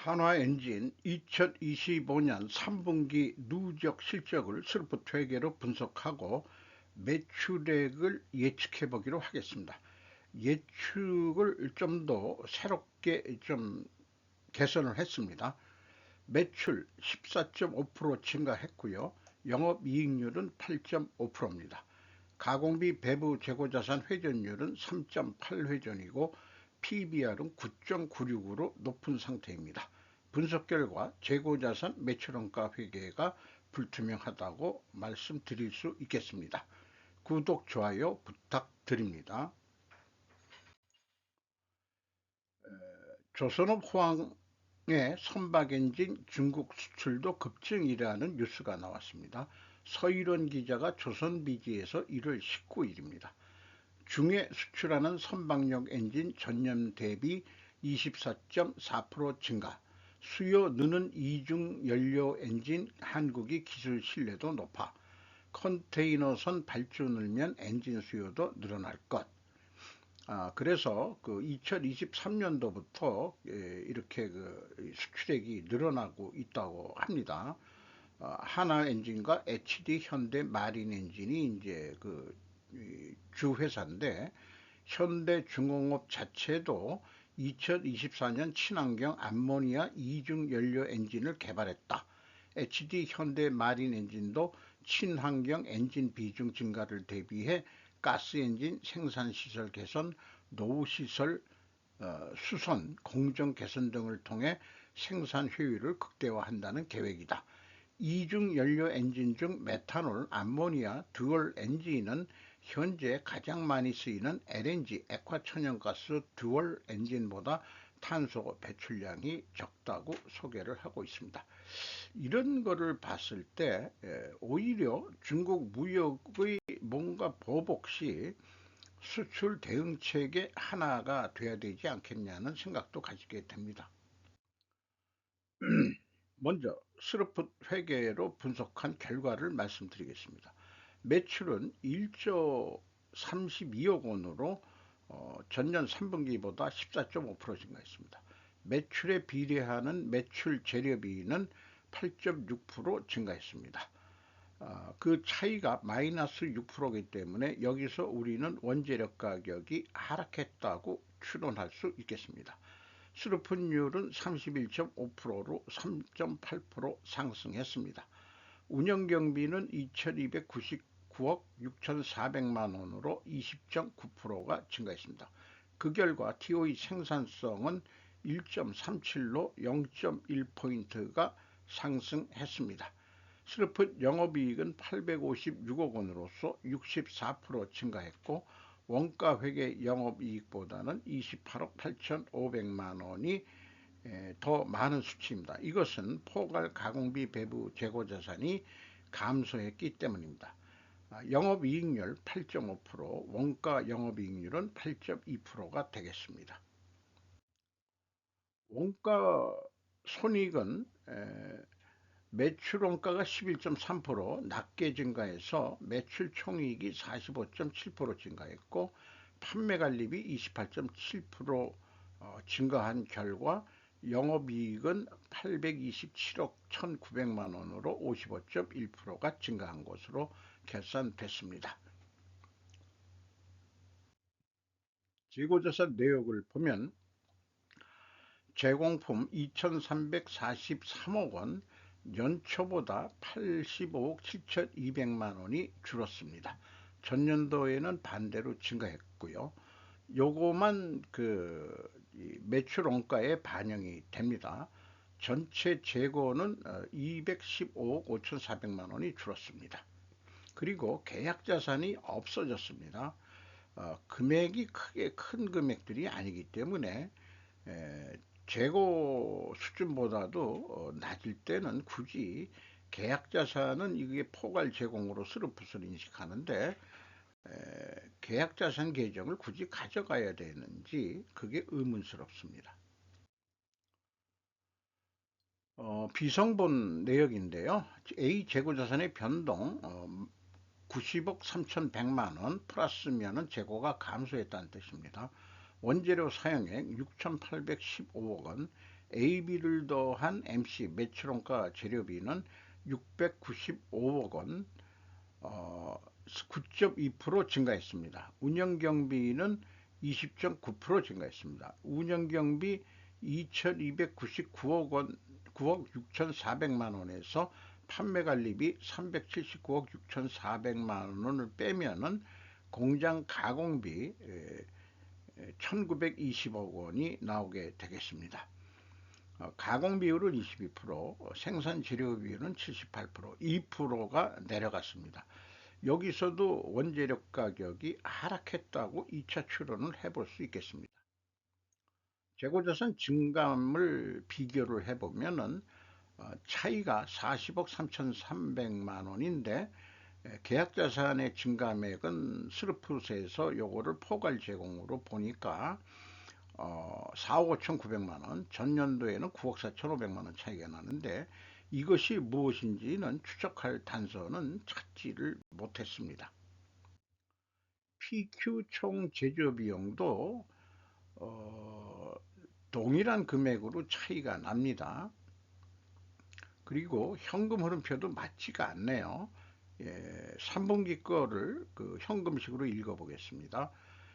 한화엔진 2025년 3분기 누적 실적을 스루프트 회계로 분석하고 매출액을 예측해 보기로 하겠습니다. 예측을 좀 더 새롭게 좀 개선을 했습니다. 매출 14.5% 증가했고요. 영업이익률은 8.5%입니다. 가공비 배부 재고자산 회전율은 3.8회전이고 PBR은 9.96으로 높은 상태입니다. 분석 결과 재고자산 매출원가 회계가 불투명하다고 말씀드릴 수 있겠습니다. 구독, 좋아요 부탁드립니다. 조선업 호황의 선박엔진 중국 수출도 급증이라는 뉴스가 나왔습니다. 서일원 기자가 조선비지에서 1월 19일입니다. 중해 수출하는 선박용 엔진 전년 대비 24.4% 증가, 수요 느는 이중 연료 엔진 한국이 기술 신뢰도 높아 컨테이너선 발주 늘면 엔진 수요도 늘어날 것. 그래서 그 2023년도부터 이렇게 그 수출액이 늘어나고 있다고 합니다. 하나 엔진과 HD 현대 마린 엔진이 이제 그 주 회사인데, 현대중공업 자체도 2024년 친환경 암모니아 이중 연료 엔진을 개발했다. HD 현대 마린 엔진도 친환경 엔진 비중 증가를 대비해 가스 엔진 생산 시설 개선, 노후 시설 수선, 공정 개선 등을 통해 생산 효율을 극대화한다는 계획이다. 이중 연료 엔진 중 메탄올, 암모니아, 듀얼 엔진은 현재 가장 많이 쓰이는 LNG, 액화천연가스 듀얼 엔진보다 탄소 배출량이 적다고 소개를 하고 있습니다. 이런 거를 봤을 때 오히려 중국 무역의 뭔가 보복 시 수출 대응책의 하나가 돼야 되지 않겠냐는 생각도 가지게 됩니다. 먼저 스루프트 회계로 분석한 결과를 말씀드리겠습니다. 매출은 1조 32억 원으로 전년 3분기보다 14.5% 증가했습니다. 매출에 비례하는 매출 재료비는 8.6% 증가했습니다. 그 차이가 마이너스 6%이기 때문에 여기서 우리는 원재료 가격이 하락했다고 추론할 수 있겠습니다. 수루프율은 31.5%로 3.8% 상승했습니다. 운영경비는 2299억 6400만 원으로 20.9%가 증가했습니다. 그 결과 TOE 생산성은 1.37로 0.1포인트가 상승했습니다. 스루프트 영업이익은 856억 원으로서 64% 증가했고, 원가회계 영업이익보다는 28억 8,500만 원이 더 많은 수치입니다. 이것은 포괄 가공비 배부 재고자산이 감소했기 때문입니다. 영업이익률 8.5%, 원가 영업이익률은 8.2%가 되겠습니다. 원가 손익은 매출 원가가 11.3% 낮게 증가해서 매출 총이익이 45.7% 증가했고, 판매관리비 28.7% 증가한 결과 영업이익은 827억 1,900만 원으로 55.1%가 증가한 것으로 계산됐습니다. 재고자산 내역을 보면 제공품 2,343억 원, 연초보다 85억 7,200만 원이 줄었습니다. 전년도에는 반대로 증가했고요. 요거만 그 매출 원가에 반영이 됩니다. 전체 재고는 215억 5,400만 원이 줄었습니다. 그리고 계약 자산이 없어졌습니다. 금액이 크게 큰 금액들이 아니기 때문에 재고 수준보다도 낮을 때는 굳이 계약 자산은 이게 포괄 제공으로 스루프트를 인식하는데 계약 자산 계정을 굳이 가져가야 되는지 그게 의문스럽습니다. 비성본 내역인데요. A 재고자산의 변동 90억 3,100만 원 플러스면은 재고가 감소했다는 뜻입니다. 원재료 사용액 6,815억 원, AB를 더한 MC 매출원가 재료비는 695억 원, 9.2% 증가했습니다. 운영경비는 20.9% 증가했습니다. 운영경비 2299억 원, 9억 6,400만 원에서 판매관리비 379억 6,400만 원을 빼면은 공장 가공비 1920억 원이 나오게 되겠습니다. 가공 비율은 22%, 생산 재료 비율은 78%, 2%가 내려갔습니다. 여기서도 원재료 가격이 하락했다고 2차 추론을 해볼 수 있겠습니다. 재고자산 증감을 비교를 해보면은 차이가 40억 3,300만 원인데 계약자산의 증감액은 스루프에서 요거를 포괄 제공으로 보니까 4억 5,900만 원, 전년도에는 9억 4,500만 원 차이가 나는데 이것이 무엇인지는 추적할 단서는 찾지를 못했습니다. PQ 총 제조 비용도 동일한 금액으로 차이가 납니다. 그리고 현금 흐름표도 맞지가 않네요. 3분기 거를 그 현금식으로 읽어보겠습니다.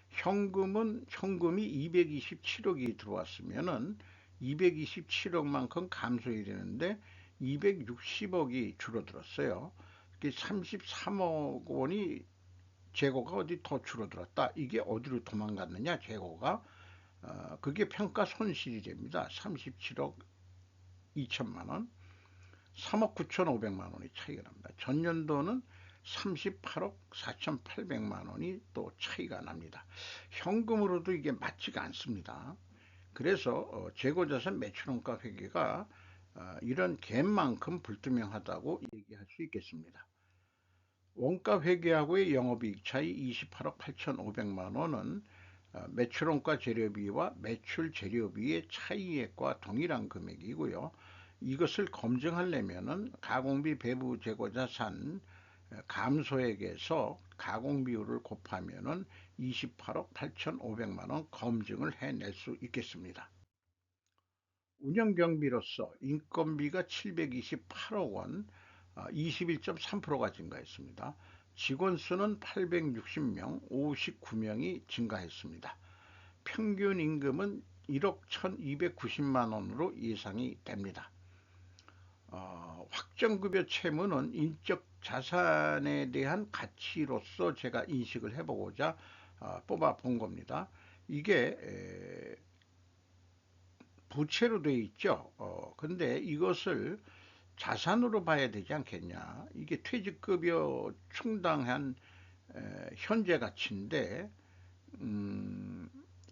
현금이 227억이 들어왔으면은 227억만큼 감소해야 되는데 260억이 줄어들었어요. 33억 원이 재고가 어디 더 줄어들었다. 이게 어디로 도망갔느냐, 재고가. 그게 평가 손실이 됩니다. 37억 2천만 원, 3억 9,500만 원이 차이가 납니다. 전년도는 38억 4,800만 원이 또 차이가 납니다. 현금으로도 이게 맞지가 않습니다. 그래서 재고자산 매출원가 회계가 이런 갭만큼 불투명하다고 얘기할 수 있겠습니다. 원가 회계하고의 영업이익 차이 28억 8,500만 원은 매출원가 재료비와 매출 재료비의 차이액과 동일한 금액이고요. 이것을 검증하려면은 가공비 배부 재고자산 감소액에서 가공비율을 곱하면은 28억 8,500만 원 검증을 해낼 수 있겠습니다. 운영경비로서 인건비가 728억 원, 21.3%가 증가했습니다. 직원 수는 860명, 59명이 증가했습니다. 평균 임금은 1억 1,290만 원으로 예상이 됩니다. 확정급여 채무는 인적 자산에 대한 가치로서 제가 인식을 해보고자 뽑아 본 겁니다. 이게 부채로 되어 있죠. 근데 이것을 자산으로 봐야 되지 않겠냐. 이게 퇴직급여 충당한 현재 가치인데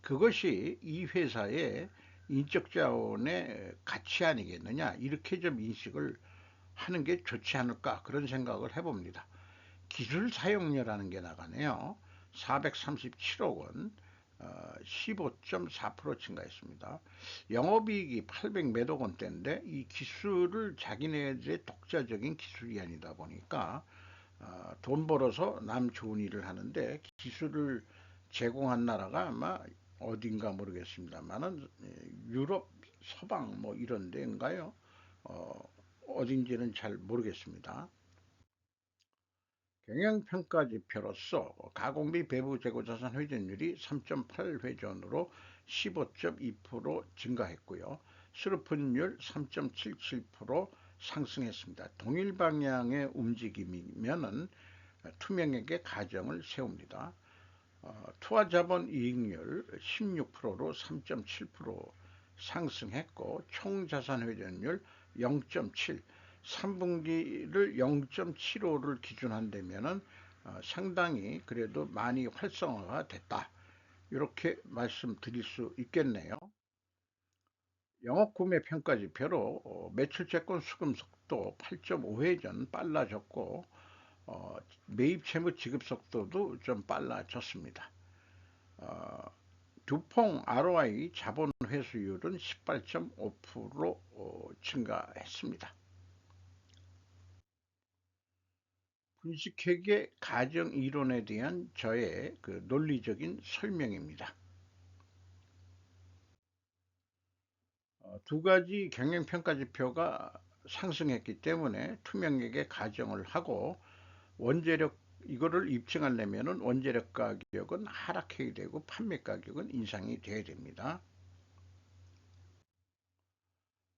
그것이 이 회사의 인적자원의 가치 아니겠느냐, 이렇게 좀 인식을 하는 게 좋지 않을까, 그런 생각을 해봅니다. 기술 사용료라는 게 나가네요. 437억 원, 15.4% 증가했습니다. 영업이익이 800 몇억 원대인데 이 기술을 자기네들의 독자적인 기술이 아니다 보니까 돈 벌어서 남 좋은 일을 하는데 기술을 제공한 나라가 아마 어딘가 모르겠습니다만은 유럽 서방 뭐 이런 데인가요? 어딘지는 잘 모르겠습니다. 경영평가 지표로서 가공비 배부 재고자산 회전율이 3.8회전으로 15.2% 증가했고요. 수르픈율 3.77% 상승했습니다. 동일 방향의 움직임이면은 투명하게 가정을 세웁니다. 투하자본 이익률 16%로 3.7% 상승했고 총자산 회전율 0.7, 3분기를 0.75를 기준한다면은 상당히 그래도 많이 활성화가 됐다, 이렇게 말씀드릴 수 있겠네요. 영업구매 평가 지표로 매출채권 수금 속도 8.5회전 빨라졌고 매입 채무 지급 속도도 좀 빨라졌습니다. 두퐁 ROI 자본 회수율은 18.5% 증가했습니다. 분식회계 가정 이론에 대한 저의 그 논리적인 설명입니다. 두 가지 경영평가지표가 상승했기 때문에 투명하게 가정을 하고 원재력 이거를 입증하려면은 원재력 가격은 하락해야 되고 판매 가격은 인상이 돼야 됩니다.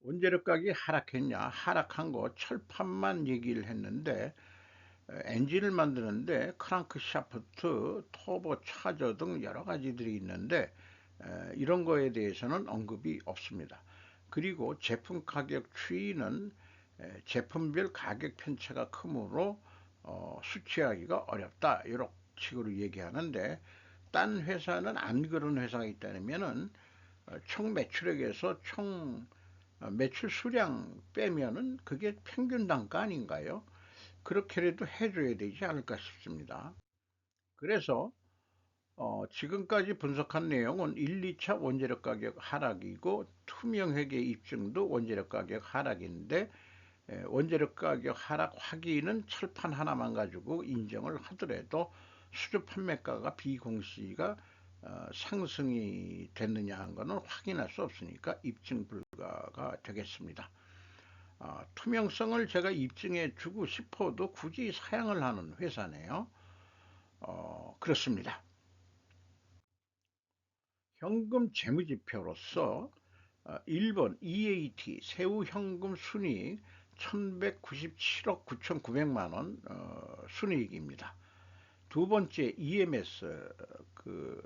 원재력 가격이 하락했냐? 하락한 거 철판만 얘기를 했는데 엔진을 만드는데 크랑크 샤프트, 터보 차저 등 여러 가지들이 있는데 이런 거에 대해서는 언급이 없습니다. 그리고 제품 가격 추이는 제품별 가격 편차가 크므로 수치하기가 어렵다 이런 식으로 얘기하는데 딴 회사는 안 그런 회사가 있다면은 총 매출액에서 총 매출 수량 빼면은 그게 평균 단가 아닌가요? 그렇게라도 해줘야 되지 않을까 싶습니다. 그래서 지금까지 분석한 내용은 1, 2차 원재료 가격 하락이고 투명회계 입증도 원재료 가격 하락인데 원재료 가격 하락 확인은 철판 하나만 가지고 인정을 하더라도 수주 판매가가 비공시가 상승이 됐느냐 하는 것은 확인할 수 없으니까 입증 불가가 되겠습니다. 투명성을 제가 입증해 주고 싶어도 굳이 사양을 하는 회사네요. 그렇습니다. 현금 재무지표로서 1번 EAT 새우 현금 순이익 1197억 9,900만 원 순이익입니다. 두 번째 EMS 그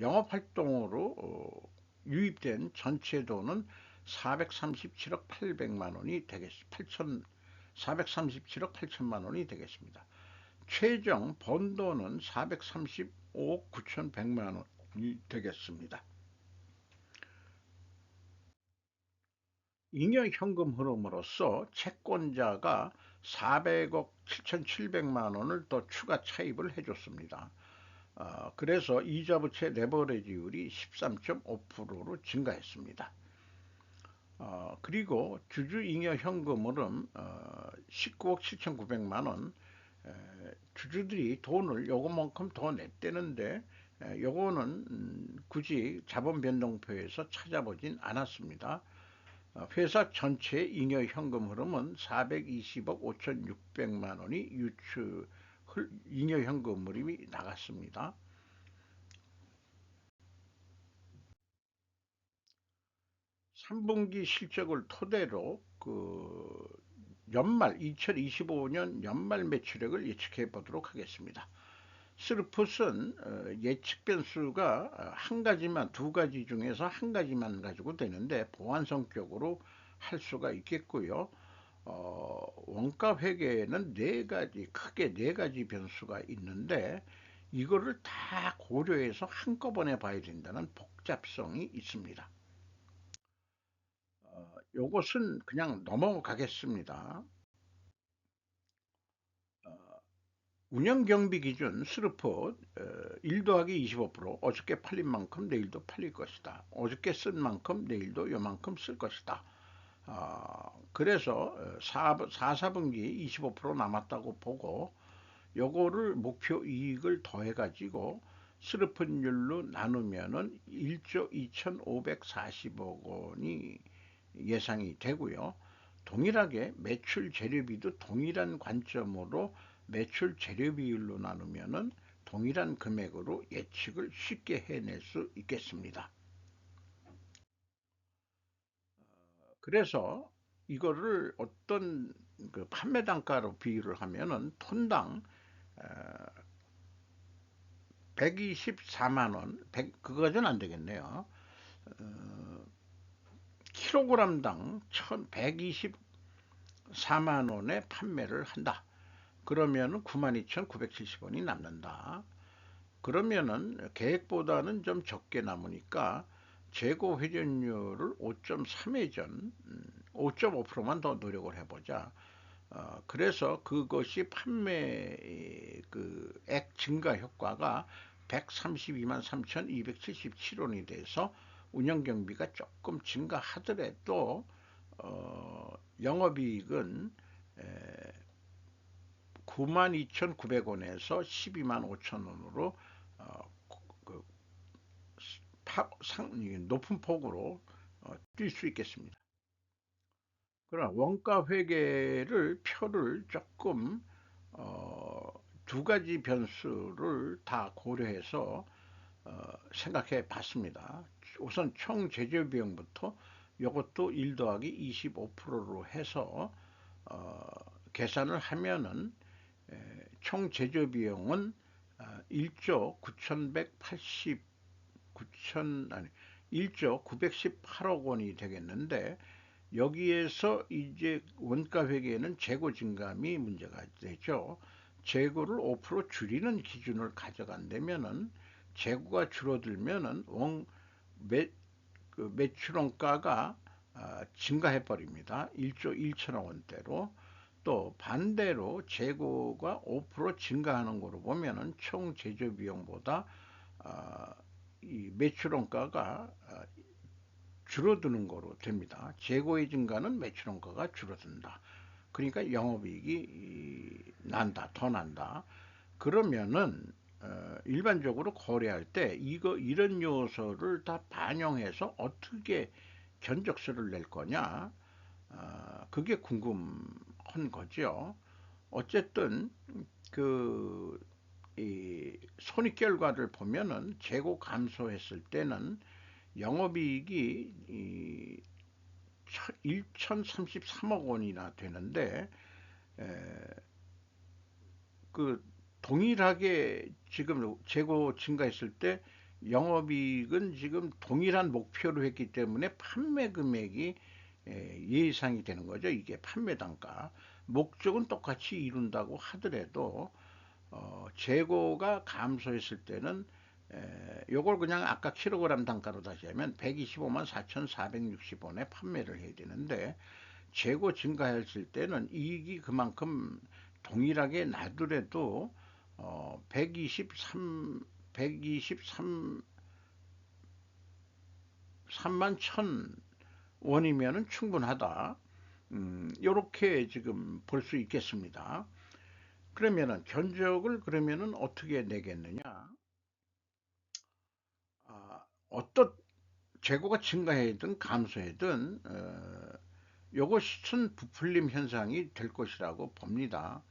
영업활동으로 유입된 전체 돈은 437억 800만 원이 되겠습니다. 437억 8천만 원이 되겠습니다. 최종 번돈은 435억 9,100만 원이 되겠습니다. 잉여 현금 흐름으로서 채권자가 400억 7,700만 원을 더 추가 차입을 해줬습니다. 그래서 이자 부채 레버리지율이 13.5%로 증가했습니다. 그리고 주주 잉여 현금 흐름 19억 7,900만 원 주주들이 돈을 요거만큼 더 냈대는데 요거는 굳이 자본 변동표에서 찾아보진 않았습니다. 회사 전체 잉여 현금 흐름은 420억 5,600만 원이 잉여 현금 흐름이 나갔습니다. 3분기 실적을 토대로 연말 2025년 연말 매출액을 예측해 보도록 하겠습니다. 스루풋은 예측 변수가 한 가지만 두 가지 중에서 한 가지만 가지고 되는데 보완 성격으로 할 수가 있겠고요. 원가 회계에는 네 가지 크게 네 가지 변수가 있는데 이거를 다 고려해서 한꺼번에 봐야 된다는 복잡성이 있습니다. 요것은 그냥 넘어가겠습니다. 운영 경비 기준 스루풋 1 더하기 25% 어저께 팔린 만큼 내일도 팔릴 것이다. 어저께 쓴 만큼 내일도 요만큼 쓸 것이다. 그래서 4분기 25% 남았다고 보고 요거를 목표 이익을 더해 가지고 스루풋율로 나누면은 1조 2,540억 원이 예상이 되고요. 동일하게 매출 재료비도 동일한 관점으로 매출 재료 비율로 나누면은 동일한 금액으로 예측을 쉽게 해낼 수 있겠습니다. 그래서 이거를 어떤 그 판매 단가로 비유를 하면은 톤당 124만 원, 그거까지는 안 되겠네요. 킬로그램당 1,124만 원에 판매를 한다. 그러면은 92,970원이 남는다. 그러면은 계획보다는 좀 적게 남으니까 재고 회전율을 5.3회전, 5.5%만 더 노력을 해보자. 그래서 그것이 판매 그액 증가 효과가 132만 3,277원이 돼서 운영 경비가 조금 증가하더라도 영업이익은 92,900원에서 12만 5천원으로 그 높은 폭으로 뛸 수 있겠습니다. 그러나 원가 회계를 표를 조금 어, 두 가지 변수를 다 고려해서 생각해 봤습니다. 우선 총 제조 비용부터 이것도 1 더하기 25%로 해서 어, 계산을 하면은 총 제조 비용은 1조 9,180 9천 아니 1조 918억 원이 되겠는데, 여기에서 이제 원가 회계에는 재고 증감이 문제가 되죠. 재고를 5% 줄이는 기준을 가져간다면은, 재고가 줄어들면은 그 매출원가가 증가해 버립니다. 1조 1천억 원대로. 또 반대로 재고가 5% 증가하는 거로 보면은 총 제조 비용보다 이 매출원가가 줄어드는 거로 됩니다. 재고의 증가는 매출원가가 줄어든다. 그러니까 영업이익이 난다, 더 난다. 그러면은 일반적으로 거래할 때 이런 요소를 다 반영해서 어떻게 견적서를 낼 거냐, 그게 궁금한 거죠. 어쨌든 그 이 손익결과를 보면은 재고 감소했을 때는 영업이익이 1,033억 원이나 되는데, 그 동일하게 지금 재고 증가했을 때 영업이익은 지금 동일한 목표로 했기 때문에 판매 금액이 예상이 되는 거죠. 이게 판매 단가. 목적은 똑같이 이룬다고 하더라도 재고가 감소했을 때는 요걸 그냥 아까 킬로그램 단가로 다시 하면 125만 4,460원에 판매를 해야 되는데, 재고 증가했을 때는 이익이 그만큼 동일하게 나더라도 123 3만 1,000원이면은 충분하다. 요렇게 지금 볼 수 있겠습니다. 그러면은 견적을 그러면은 어떻게 내겠느냐? 어떤 재고가 증가하든 감소하든 요것은 부풀림 현상이 될 것이라고 봅니다.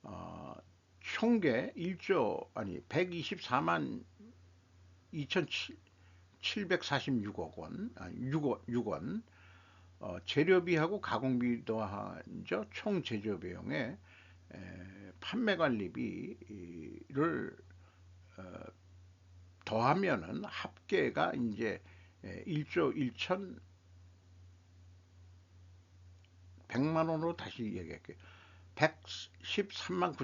어, 총계 1조 아니 124만 2,746억 원, 6원, 재료비하고 가공비도 한죠. 총 제조 비용에 판매관리비를 더하면은 합계가 이제 1조 1,100만 원으로 다시 얘기할게요. 113만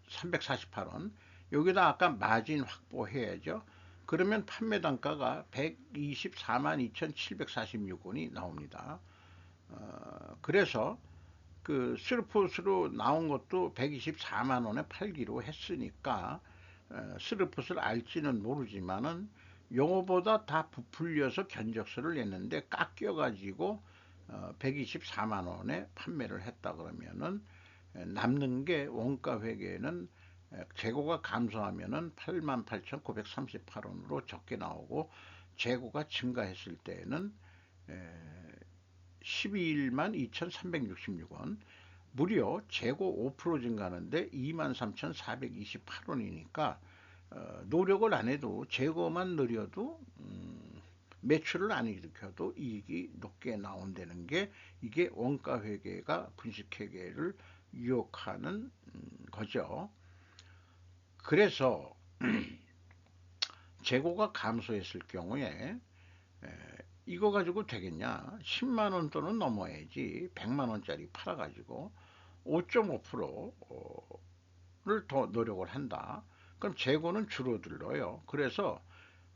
9,348원. 여기다 아까 마진 확보해야죠. 그러면 판매 단가가 124만 2,746원이 나옵니다. 그래서 그 스루풋으로 나온 것도 124만 원에 팔기로 했으니까 스루풋을 알지는 모르지만은 요거보다 다 부풀려서 견적서를 냈는데 깎여가지고 124만 원에 판매를 했다 그러면은 남는 게 원가 회계는 재고가 감소하면은 88,938원으로 적게 나오고, 재고가 증가했을 때는 12만 2,366원, 무려 재고 5% 증가하는데 23,428원이니까 노력을 안 해도 재고만 늘려도 매출을 안 일으켜도 이익이 높게 나온다는 게, 이게 원가 회계가 분식 회계를 유혹하는 거죠. 그래서 재고가 감소했을 경우에 이거 가지고 되겠냐? 10만 원 돈은 넘어야지 100만 원짜리 팔아가지고 5.5%를 더 노력을 한다. 그럼 재고는 줄어들어요. 그래서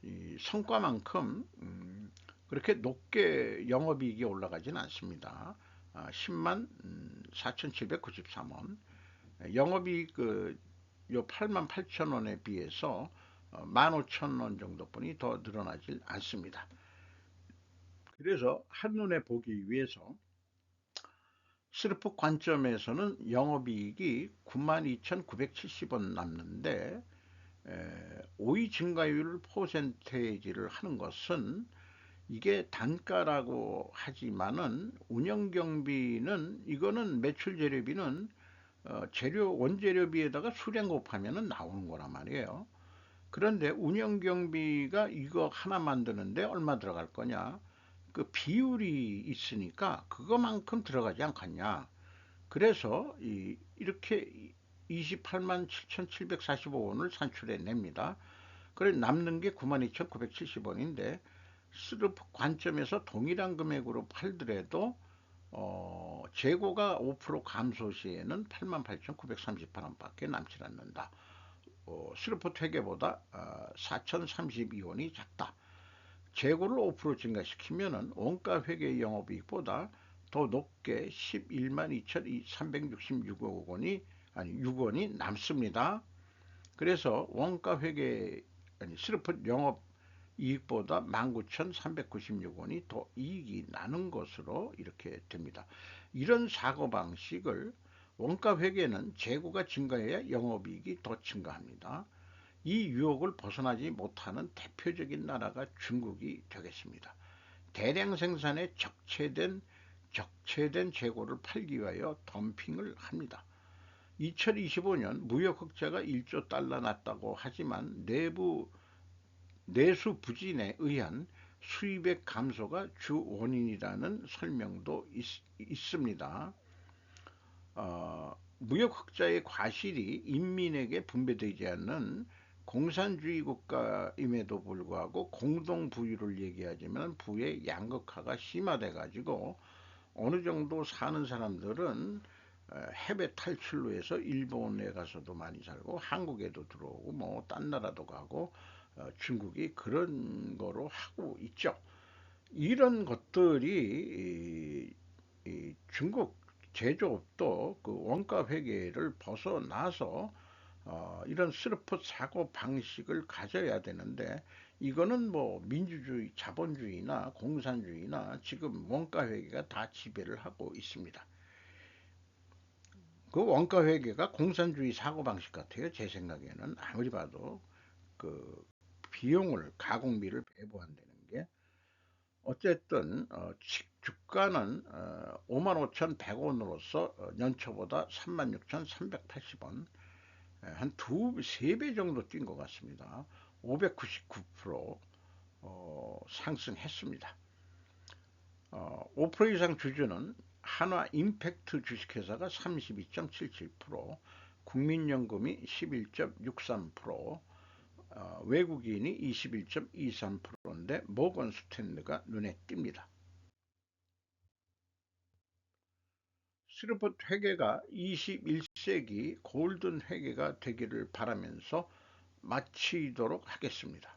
이 성과만큼 그렇게 높게 영업이익이 올라가진 않습니다. 10만 4,793원. 영업이익 요 8만 8천 원에 비해서 15,000원 정도뿐이 더 늘어나질 않습니다. 그래서 한눈에 보기 위해서 스르프 관점에서는 영업이익이 92,970원 남는데, 오이 증가율 퍼센테이지를 하는 것은 이게 단가라고 하지만은 운영경비는, 이거는 매출 재료비는 재료 원재료비에다가 수량 곱하면은 나오는 거란 말이에요. 그런데 운영경비가 이거 하나 만드는데 얼마 들어갈 거냐? 그 비율이 있으니까 그거만큼 들어가지 않겠냐? 그래서 이렇게 28만 7,745원을 산출해 냅니다. 그래 남는 게 92,970원인데 스르프 관점에서 동일한 금액으로 팔더라도 재고가 5% 감소 시에는 88,938원밖에 남지 않는다. 스르프 회계보다 4,032원이 작다. 재고를 5% 증가시키면은 원가 회계 영업이익보다 더 높게 11만 2,366억 원이, 아니 6원이 남습니다. 그래서 원가 회계, 아니 스르프 영업 이익보다 19,396원이 더 이익이 나는 것으로 이렇게 됩니다. 이런 사고방식을, 원가 회계는 재고가 증가해야 영업이익이 더 증가합니다. 이 유혹을 벗어나지 못하는 대표적인 나라가 중국이 되겠습니다. 대량 생산에 적체된 재고를 팔기 위하여 덤핑을 합니다. 2025년 무역 흑자가 1조 달러 났다고 하지만 내수 부진에 의한 수입액 감소가 주 원인이라는 설명도 있습니다. 무역 흑자의 과실이 인민에게 분배되지 않는 공산주의 국가임에도 불구하고 공동 부유를 얘기하지만 부의 양극화가 심화돼 가지고 어느 정도 사는 사람들은 해외 탈출로 해서 일본에 가서도 많이 살고 한국에도 들어오고 뭐 딴 나라도 가고 중국이 그런 거로 하고 있죠. 이런 것들이 이 중국 제조업도 그 원가 회계를 벗어나서 이런 스르프 사고 방식을 가져야 되는데, 이거는 뭐 민주주의, 자본주의나 공산주의나 지금 원가 회계가 다 지배를 하고 있습니다. 그 원가 회계가 공산주의 사고 방식 같아요. 제 생각에는 아무리 봐도 그 비용을, 가공비를 배부한다는 게. 어쨌든 주가는 55,100원으로서 연초보다 36,380원, 한 세 배 정도 뛴 것 같습니다. 599% 상승했습니다. 5% 이상 주주는 한화 임팩트 주식회사가 32.77%, 국민연금이 11.63%, 외국인이 21.23%인데 모건 스탠드가 눈에 띕니다. 스루펫 회계가 21세기 골든 회계가 되기를 바라면서 마치도록 하겠습니다.